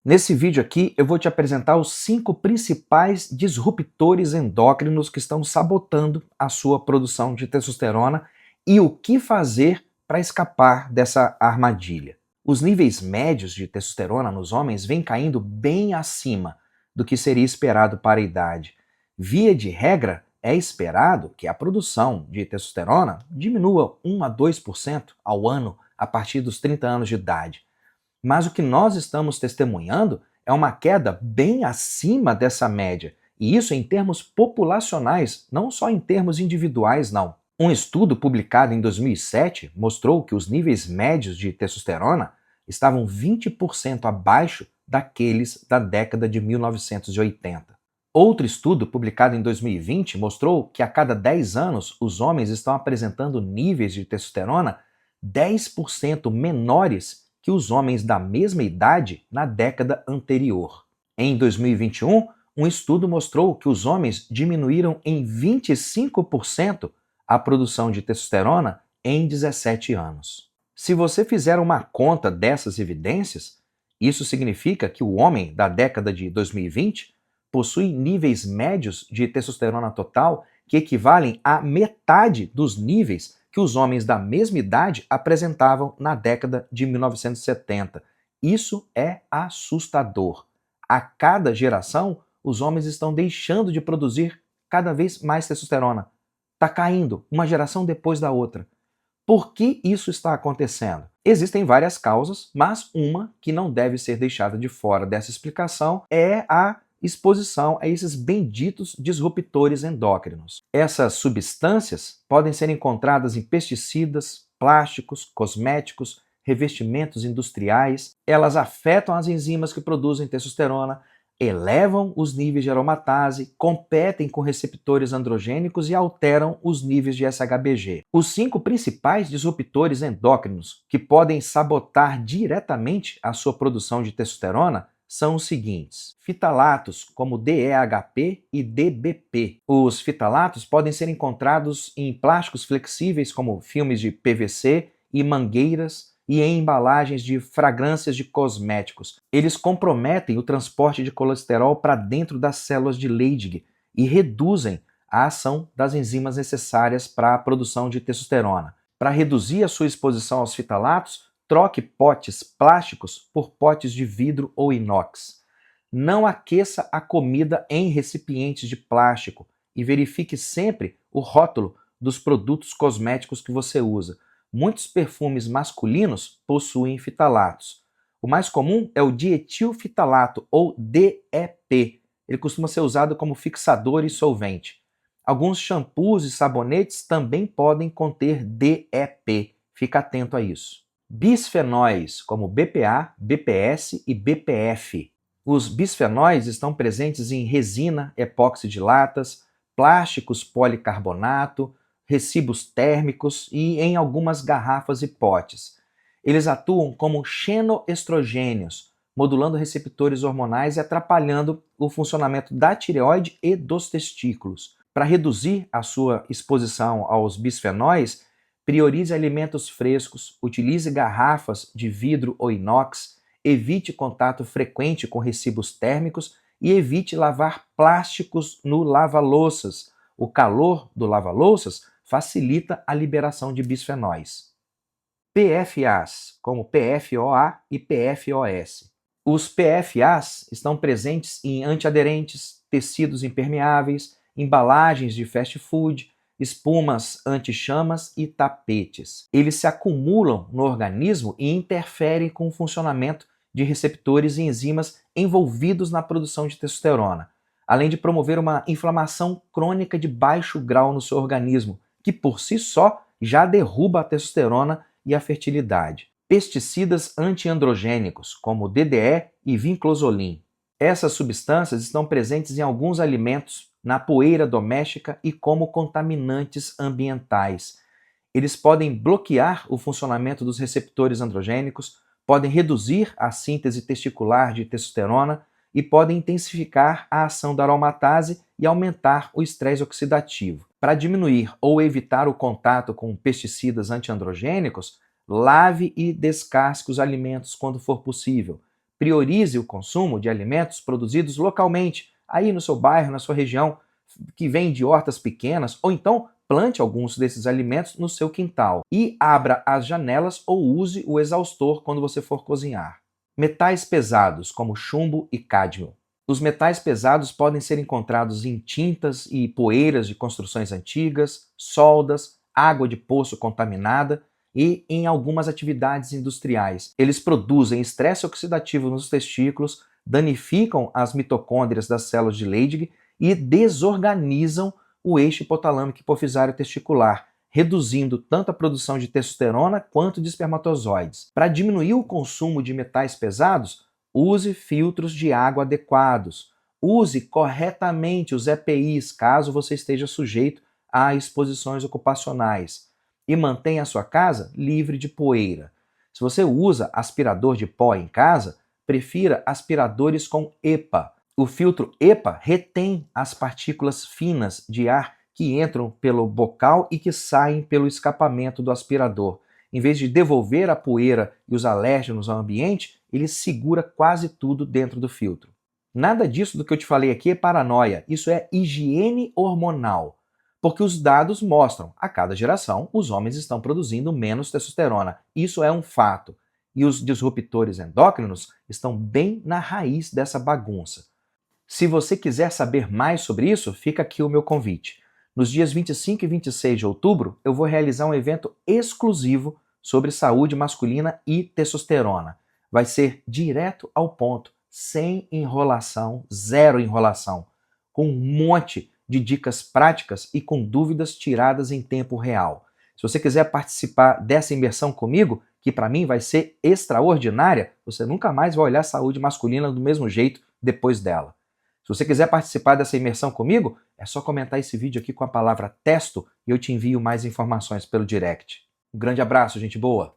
Nesse vídeo aqui eu vou te apresentar os 5 principais disruptores endócrinos que estão sabotando a sua produção de testosterona e o que fazer para escapar dessa armadilha. Os níveis médios de testosterona nos homens vêm caindo bem acima do que seria esperado para a idade. Via de regra, é esperado que a produção de testosterona diminua 1 a 2% ao ano a partir dos 30 anos de idade. Mas o que nós estamos testemunhando é uma queda bem acima dessa média, e isso em termos populacionais, não só em termos individuais, não. Um estudo publicado em 2007 mostrou que os níveis médios de testosterona estavam 20% abaixo daqueles da década de 1980. Outro estudo publicado em 2020 mostrou que a cada 10 anos os homens estão apresentando níveis de testosterona 10% menores que os homens da mesma idade na década anterior. Em 2021, um estudo mostrou que os homens diminuíram em 25% a produção de testosterona em 17 anos. Se você fizer uma conta dessas evidências, isso significa que o homem da década de 2020 possui níveis médios de testosterona total que equivalem a metade dos níveis que os homens da mesma idade apresentavam na década de 1970. Isso é assustador. A cada geração, os homens estão deixando de produzir cada vez mais testosterona. Está caindo, uma geração depois da outra. Por que isso está acontecendo? Existem várias causas, mas uma que não deve ser deixada de fora dessa explicação é a exposição a esses benditos disruptores endócrinos. Essas substâncias podem ser encontradas em pesticidas, plásticos, cosméticos, revestimentos industriais. Elas afetam as enzimas que produzem testosterona, elevam os níveis de aromatase, competem com receptores androgênicos e alteram os níveis de SHBG. Os 5 principais disruptores endócrinos que podem sabotar diretamente a sua produção de testosterona são os seguintes: fitalatos, como DEHP e DBP. Os fitalatos podem ser encontrados em plásticos flexíveis, como filmes de PVC e mangueiras, e em embalagens de fragrâncias de cosméticos. Eles comprometem o transporte de colesterol para dentro das células de Leydig e reduzem a ação das enzimas necessárias para a produção de testosterona. Para reduzir a sua exposição aos fitalatos, troque potes plásticos por potes de vidro ou inox. Não aqueça a comida em recipientes de plástico e verifique sempre o rótulo dos produtos cosméticos que você usa. Muitos perfumes masculinos possuem fitalatos. O mais comum é o dietilfitalato, ou DEP. Ele costuma ser usado como fixador e solvente. Alguns shampoos e sabonetes também podem conter DEP. Fica atento a isso. Bisfenóis, como BPA, BPS e BPF. Os bisfenóis estão presentes em resina epóxidilatas, plásticos policarbonato, recibos térmicos e em algumas garrafas e potes. Eles atuam como xenoestrogênios, modulando receptores hormonais e atrapalhando o funcionamento da tireoide e dos testículos. Para reduzir a sua exposição aos bisfenóis, priorize alimentos frescos, utilize garrafas de vidro ou inox, evite contato frequente com recibos térmicos e evite lavar plásticos no lava-louças. O calor do lava-louças facilita a liberação de bisfenóis. PFAs, como PFOA e PFOS. Os PFAs estão presentes em antiaderentes, tecidos impermeáveis, embalagens de fast food, espumas anti-chamas e tapetes. Eles se acumulam no organismo e interferem com o funcionamento de receptores e enzimas envolvidos na produção de testosterona, além de promover uma inflamação crônica de baixo grau no seu organismo, que por si só já derruba a testosterona e a fertilidade. Pesticidas antiandrogênicos, como DDE e vinclozolin. Essas substâncias estão presentes em alguns alimentos, na poeira doméstica e como contaminantes ambientais. Eles podem bloquear o funcionamento dos receptores androgênicos, podem reduzir a síntese testicular de testosterona e podem intensificar a ação da aromatase e aumentar o estresse oxidativo. Para diminuir ou evitar o contato com pesticidas antiandrogênicos, lave e descasque os alimentos quando for possível. Priorize o consumo de alimentos produzidos localmente, aí no seu bairro, na sua região, que vem de hortas pequenas, ou então plante alguns desses alimentos no seu quintal e abra as janelas ou use o exaustor quando você for cozinhar. Metais pesados, como chumbo e cádmio. Os metais pesados podem ser encontrados em tintas e poeiras de construções antigas, soldas, água de poço contaminada e em algumas atividades industriais. Eles produzem estresse oxidativo nos testículos, danificam as mitocôndrias das células de Leydig e desorganizam o eixo hipotalâmico hipofisário testicular, reduzindo tanto a produção de testosterona quanto de espermatozoides. Para diminuir o consumo de metais pesados, use filtros de água adequados. Use corretamente os EPIs, caso você esteja sujeito a exposições ocupacionais. E mantenha a sua casa livre de poeira. Se você usa aspirador de pó em casa, prefira aspiradores com EPA. O filtro EPA retém as partículas finas de ar que entram pelo bocal e que saem pelo escapamento do aspirador. Em vez de devolver a poeira e os alérgenos ao ambiente, ele segura quase tudo dentro do filtro. Nada disso do que eu te falei aqui é paranoia, isso é higiene hormonal. Porque os dados mostram, a cada geração, os homens estão produzindo menos testosterona. Isso é um fato. E os disruptores endócrinos estão bem na raiz dessa bagunça. Se você quiser saber mais sobre isso, fica aqui o meu convite. Nos dias 25 e 26 de outubro, eu vou realizar um evento exclusivo sobre saúde masculina e testosterona. Vai ser direto ao ponto, sem enrolação, zero enrolação, com um monte de dicas práticas e com dúvidas tiradas em tempo real. Se você quiser participar dessa imersão comigo, que para mim vai ser extraordinária, você nunca mais vai olhar saúde masculina do mesmo jeito depois dela. Se você quiser participar dessa imersão comigo, é só comentar esse vídeo aqui com a palavra testo e eu te envio mais informações pelo direct. Um grande abraço, gente boa!